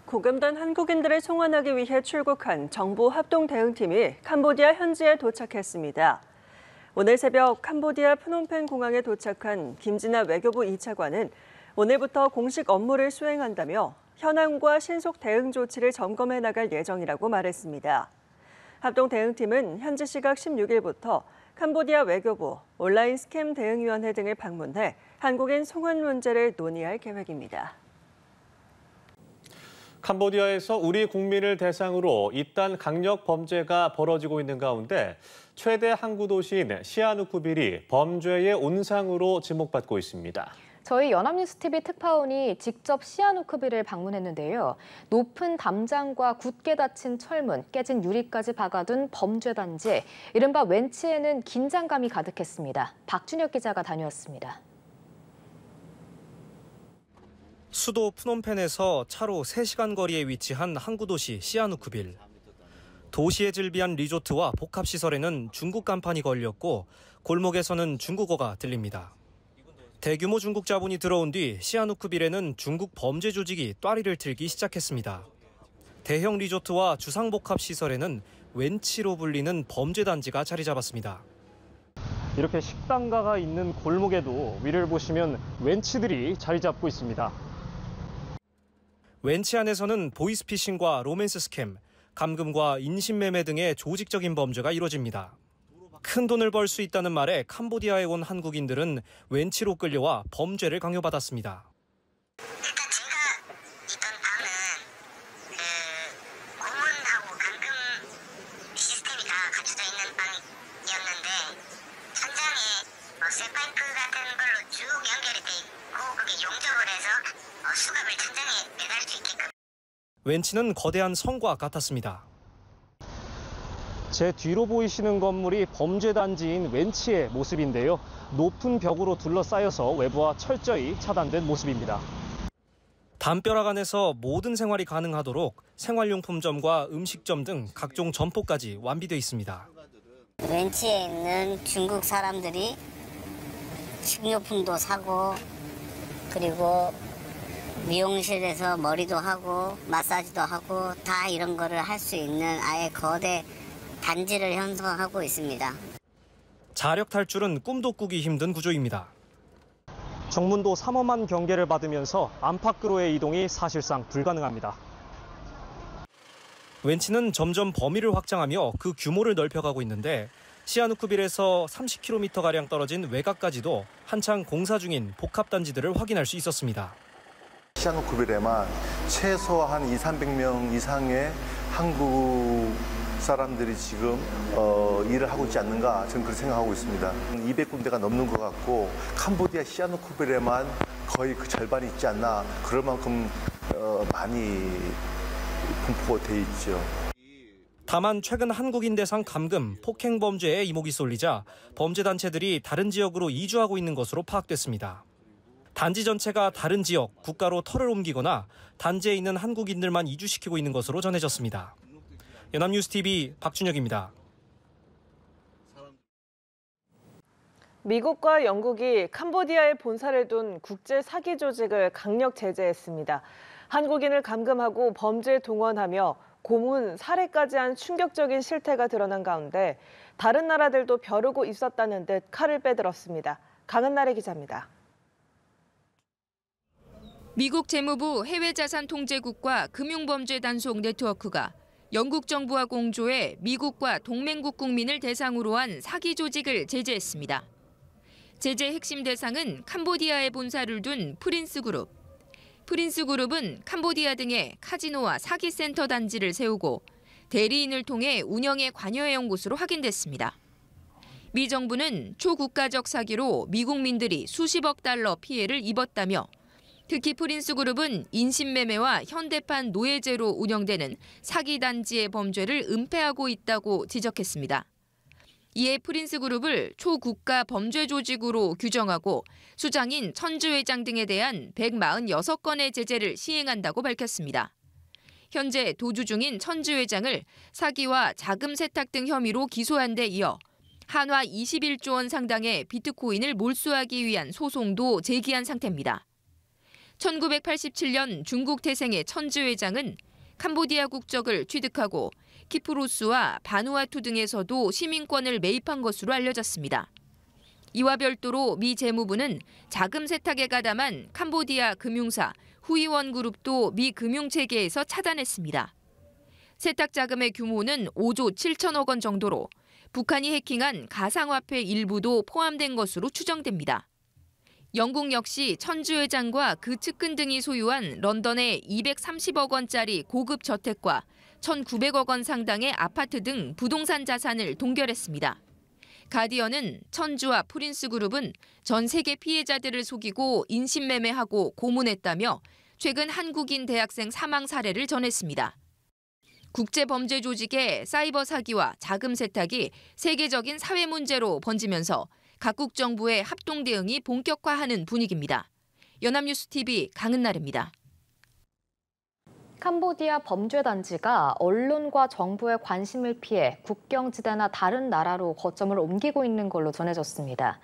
고금던 한국인들을 송환하기 위해 출국한 정부 합동 대응팀이 캄보디아 현지에 도착했습니다. 오늘 새벽 캄보디아 프놈펜 공항에 도착한 김진아 외교부 2차관은 오늘부터 공식 업무를 수행한다며 현황과 신속 대응 조치를 점검해 나갈 예정이라고 말했습니다. 합동 대응팀은 현지 시각 16일부터 캄보디아 외교부, 온라인 스캠 대응위원회 등을 방문해 한국인 송환 문제를 논의할 계획입니다. 캄보디아에서 우리 국민을 대상으로 잇단 강력 범죄가 벌어지고 있는 가운데 최대 항구 도시인 시아누쿠빌이 범죄의 온상으로 지목받고 있습니다. 저희 연합뉴스TV 특파원이 직접 시아누쿠빌을 방문했는데요. 높은 담장과 굳게 닫힌 철문, 깨진 유리까지 박아둔 범죄 단지, 이른바 웬치에는 긴장감이 가득했습니다. 박준혁 기자가 다녀왔습니다. 수도 프놈펜에서 차로 3시간 거리에 위치한 항구도시 시아누쿠빌. 도시에 즐비한 리조트와 복합시설에는 중국 간판이 걸렸고 골목에서는 중국어가 들립니다. 대규모 중국 자본이 들어온 뒤 시아누쿠빌에는 중국 범죄 조직이 따리를 틀기 시작했습니다. 대형 리조트와 주상복합시설에는 웬치로 불리는 범죄 단지가 자리 잡았습니다. 이렇게 식당가가 있는 골목에도 위를 보시면 웬치들이 자리 잡고 있습니다. 웬치 안에서는 보이스피싱과 로맨스 스캠, 감금과 인신매매 등의 조직적인 범죄가 이루어집니다. 큰 돈을 벌 수 있다는 말에 캄보디아에 온 한국인들은 웬치로 끌려와 범죄를 강요받았습니다. 일단 제가 있던 방은 고문하고 감금 시스템이 다 갖춰져 있는 방이었는데 천장에 쇠파이프 같은 걸로 쭉 연결이 돼 있고 그게 용접을 해서 수갑을 천장에 매달 수 있게끔. 웬치는 거대한 성과 같았습니다. 제 뒤로 보이시는 건물이 범죄 단지인 웬치의 모습인데요. 높은 벽으로 둘러싸여서 외부와 철저히 차단된 모습입니다. 담벼락 안에서 모든 생활이 가능하도록 생활용품점과 음식점 등 각종 점포까지 완비돼 있습니다. 웬치에 있는 중국 사람들이 식료품도 사고 그리고 미용실에서 머리도 하고 마사지도 하고 다 이런 거를 할 수 있는 아예 거대 단지를 형성하고 있습니다. 자력 탈출은 꿈도 꾸기 힘든 구조입니다. 정문도 삼엄한 경계를 받으면서 안팎으로의 이동이 사실상 불가능합니다. 웬치는 점점 범위를 확장하며 그 규모를 넓혀가고 있는데 시아누쿠빌에서 30km가량 떨어진 외곽까지도 한창 공사 중인 복합단지들을 확인할 수 있었습니다. 시아누쿠빌에만 최소한 200~300명 이상의 한국 사람들이 지금 일을 하고 있지 않는가 저는 그렇게 생각하고 있습니다. 200군데가 넘는 것 같고 캄보디아 시아누쿠빌에만 거의 그 절반이 있지 않나 그럴 만큼 많이 분포가 돼 있죠. 다만 최근 한국인 대상 감금, 폭행 범죄에 이목이 쏠리자 범죄 단체들이 다른 지역으로 이주하고 있는 것으로 파악됐습니다. 단지 전체가 다른 지역, 국가로 터를 옮기거나 단지에 있는 한국인들만 이주시키고 있는 것으로 전해졌습니다. 연합뉴스TV 박준혁입니다. 미국과 영국이 캄보디아에 본사를 둔 국제 사기 조직을 강력 제재했습니다. 한국인을 감금하고 범죄에 동원하며 고문, 살해까지 한 충격적인 실태가 드러난 가운데 다른 나라들도 벼르고 있었다는 듯 칼을 빼들었습니다. 강은나래 기자입니다. 미국 재무부 해외자산통제국과 금융범죄단속 네트워크가 영국 정부와 공조해 미국과 동맹국 국민을 대상으로 한 사기 조직을 제재했습니다. 제재 핵심 대상은 캄보디아에 본사를 둔 프린스그룹. 프린스그룹은 캄보디아 등에 카지노와 사기센터 단지를 세우고 대리인을 통해 운영에 관여해온 것으로 확인됐습니다. 미 정부는 초국가적 사기로 미국민들이 수십억 달러 피해를 입었다며 특히 프린스그룹은 인신매매와 현대판 노예제로 운영되는 사기 단지의 범죄를 은폐하고 있다고 지적했습니다. 이에 프린스그룹을 초국가 범죄 조직으로 규정하고 수장인 천주 회장 등에 대한 146건의 제재를 시행한다고 밝혔습니다. 현재 도주 중인 천주 회장을 사기와 자금 세탁 등 혐의로 기소한 데 이어 한화 21조 원 상당의 비트코인을 몰수하기 위한 소송도 제기한 상태입니다. 1987년 중국 태생의 천지 회장은 캄보디아 국적을 취득하고 키프로스와 바누아투 등에서도 시민권을 매입한 것으로 알려졌습니다. 이와 별도로 미 재무부는 자금 세탁에 가담한 캄보디아 금융사 후이원 그룹도 미 금융체계에서 차단했습니다. 세탁 자금의 규모는 5조 7천억 원 정도로 북한이 해킹한 가상화폐 일부도 포함된 것으로 추정됩니다. 영국 역시 천주 회장과 그 측근 등이 소유한 런던의 230억 원짜리 고급 저택과 1,900억 원 상당의 아파트 등 부동산 자산을 동결했습니다. 가디언은 천주와 프린스 그룹은 전 세계 피해자들을 속이고 인신매매하고 고문했다며 최근 한국인 대학생 사망 사례를 전했습니다. 국제범죄 조직의 사이버 사기와 자금 세탁이 세계적인 사회 문제로 번지면서 각국 정부의 합동 대응이 본격화하는 분위기입니다. 연합뉴스TV 강은나래입니다. 캄보디아 범죄단지가 언론과 정부의 관심을 피해 국경지대나 다른 나라로 거점을 옮기고 있는 걸로 전해졌습니다.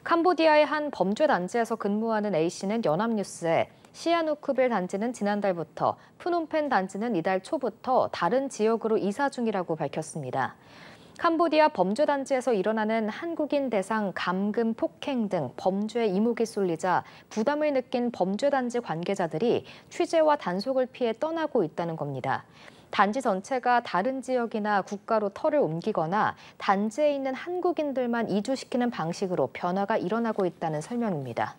캄보디아의 한 범죄단지에서 근무하는 A씨는 연합뉴스에 시아누쿠빌 단지는 지난달부터, 푸놈펜 단지는 이달 초부터 다른 지역으로 이사 중이라고 밝혔습니다. 캄보디아 범죄단지에서 일어나는 한국인 대상 감금, 폭행 등 범죄 이목이 쏠리자 부담을 느낀 범죄단지 관계자들이 취재와 단속을 피해 떠나고 있다는 겁니다. 단지 전체가 다른 지역이나 국가로 터를 옮기거나 단지에 있는 한국인들만 이주시키는 방식으로 변화가 일어나고 있다는 설명입니다.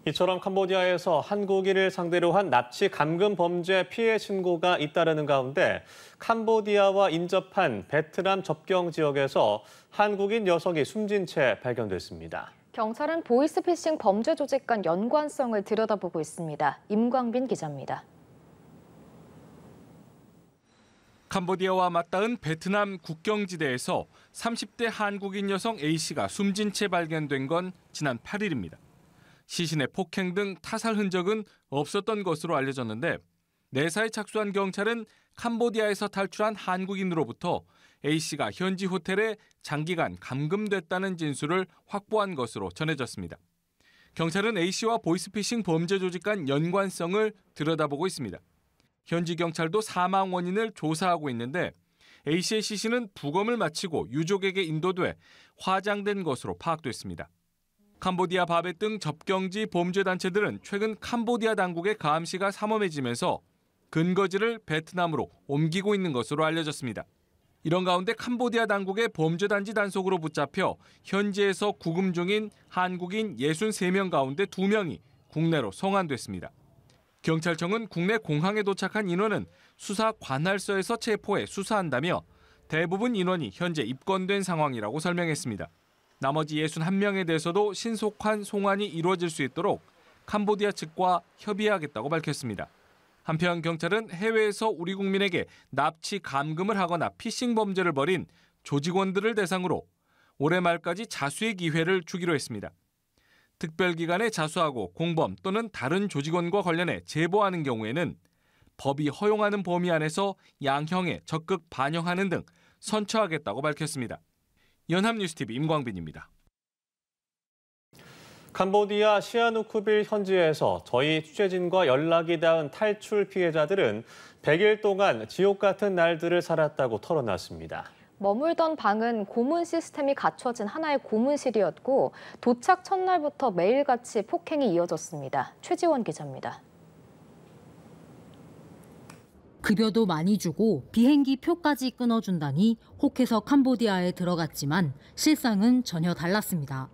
이처럼 캄보디아에서 한국인을 상대로 한 납치 감금 범죄 피해 신고가 잇따르는 가운데 캄보디아와 인접한 베트남 접경 지역에서 한국인 여성이 숨진 채 발견됐습니다. 경찰은 보이스피싱 범죄 조직 간 연관성을 들여다보고 있습니다. 임광빈 기자입니다. 캄보디아와 맞닿은 베트남 국경지대에서 30대 한국인 여성 A씨가 숨진 채 발견된 건 지난 8일입니다. 시신의 폭행 등 타살 흔적은 없었던 것으로 알려졌는데 내사에 착수한 경찰은 캄보디아에서 탈출한 한국인으로부터 A씨가 현지 호텔에 장기간 감금됐다는 진술을 확보한 것으로 전해졌습니다. 경찰은 A씨와 보이스피싱 범죄 조직 간 연관성을 들여다보고 있습니다. 현지 경찰도 사망 원인을 조사하고 있는데 A씨의 시신은 부검을 마치고 유족에게 인도돼 화장된 것으로 파악됐습니다. 캄보디아 바벳 등 접경지 범죄단체들은 최근 캄보디아 당국의 감시가 삼엄해지면서 근거지를 베트남으로 옮기고 있는 것으로 알려졌습니다. 이런 가운데 캄보디아 당국의 범죄단지 단속으로 붙잡혀 현지에서 구금 중인 한국인 63명 가운데 2명이 국내로 송환됐습니다. 경찰청은 국내 공항에 도착한 인원은 수사 관할서에서 체포해 수사한다며 대부분 인원이 현재 입건된 상황이라고 설명했습니다. 나머지 61명에 대해서도 신속한 송환이 이루어질 수 있도록 캄보디아 측과 협의하겠다고 밝혔습니다. 한편 경찰은 해외에서 우리 국민에게 납치 감금을 하거나 피싱 범죄를 벌인 조직원들을 대상으로 올해 말까지 자수의 기회를 주기로 했습니다. 특별기관에 자수하고 공범 또는 다른 조직원과 관련해 제보하는 경우에는 법이 허용하는 범위 안에서 양형에 적극 반영하는 등 선처하겠다고 밝혔습니다. 연합뉴스TV 임광빈입니다. 캄보디아 시아누쿠빌 현지에서 저희 취재진과 연락이 닿은 탈출 피해자들은 100일 동안 지옥 같은 날들을 살았다고 털어놨습니다. 머물던 방은 고문 시스템이 갖춰진 하나의 고문실이었고 도착 첫날부터 매일같이 폭행이 이어졌습니다. 최지원 기자입니다. 급여도 많이 주고 비행기 표까지 끊어준다니 혹해서 캄보디아에 들어갔지만 실상은 전혀 달랐습니다.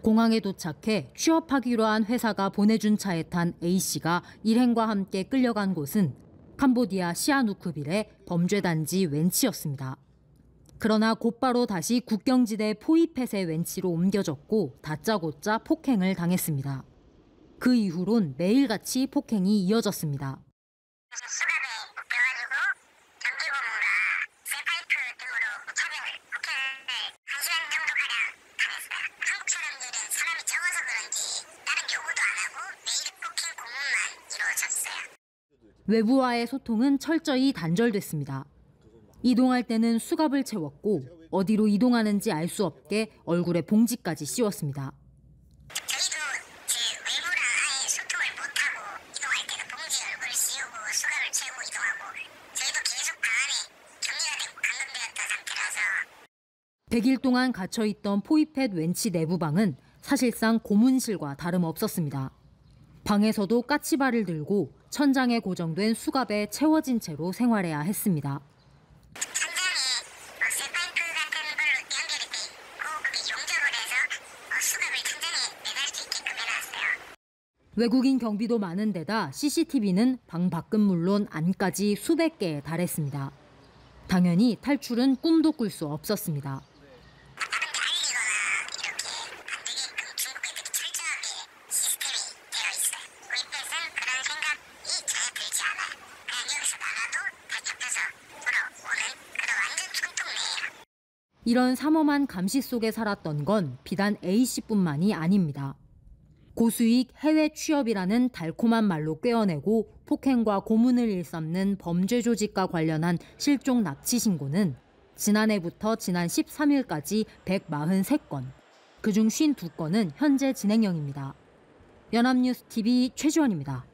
공항에 도착해 취업하기로 한 회사가 보내준 차에 탄 A씨가 일행과 함께 끌려간 곳은 캄보디아 시아누쿠빌의 범죄단지 웬치였습니다. 그러나 곧바로 다시 국경지대 포이펫의 웬치로 옮겨졌고 다짜고짜 폭행을 당했습니다. 그 이후론 매일같이 폭행이 이어졌습니다. 외부와의 소통은 철저히 단절됐습니다. 이동할 때는 수갑을 채웠고 어디로 이동하는지 알 수 없게 얼굴에 봉지까지 씌웠습니다. 저희도 제 외부랑 100일 동안 갇혀있던 포이펫 웬치 내부방은 사실상 고문실과 다름없었습니다. 방에서도 까치발을 들고 천장에 고정된 수갑에 채워진 채로 생활해야 했습니다. 천장에 쇠파이프 같은 걸로 연결이 돼 있고 그게 용접을 해서 수갑을 천장에 매달 수 있게끔 해놨어요. 외국인 경비도 많은 데다 CCTV는 방 밖은 물론 안까지 수백 개에 달했습니다. 당연히 탈출은 꿈도 꿀 수 없었습니다. 이런 삼엄한 감시 속에 살았던 건 비단 A씨뿐만이 아닙니다. 고수익 해외 취업이라는 달콤한 말로 꿰어내고 폭행과 고문을 일삼는 범죄 조직과 관련한 실종 납치 신고는 지난해부터 지난 13일까지 143건, 그중 52건은 현재 진행형입니다. 연합뉴스 TV 최지원입니다.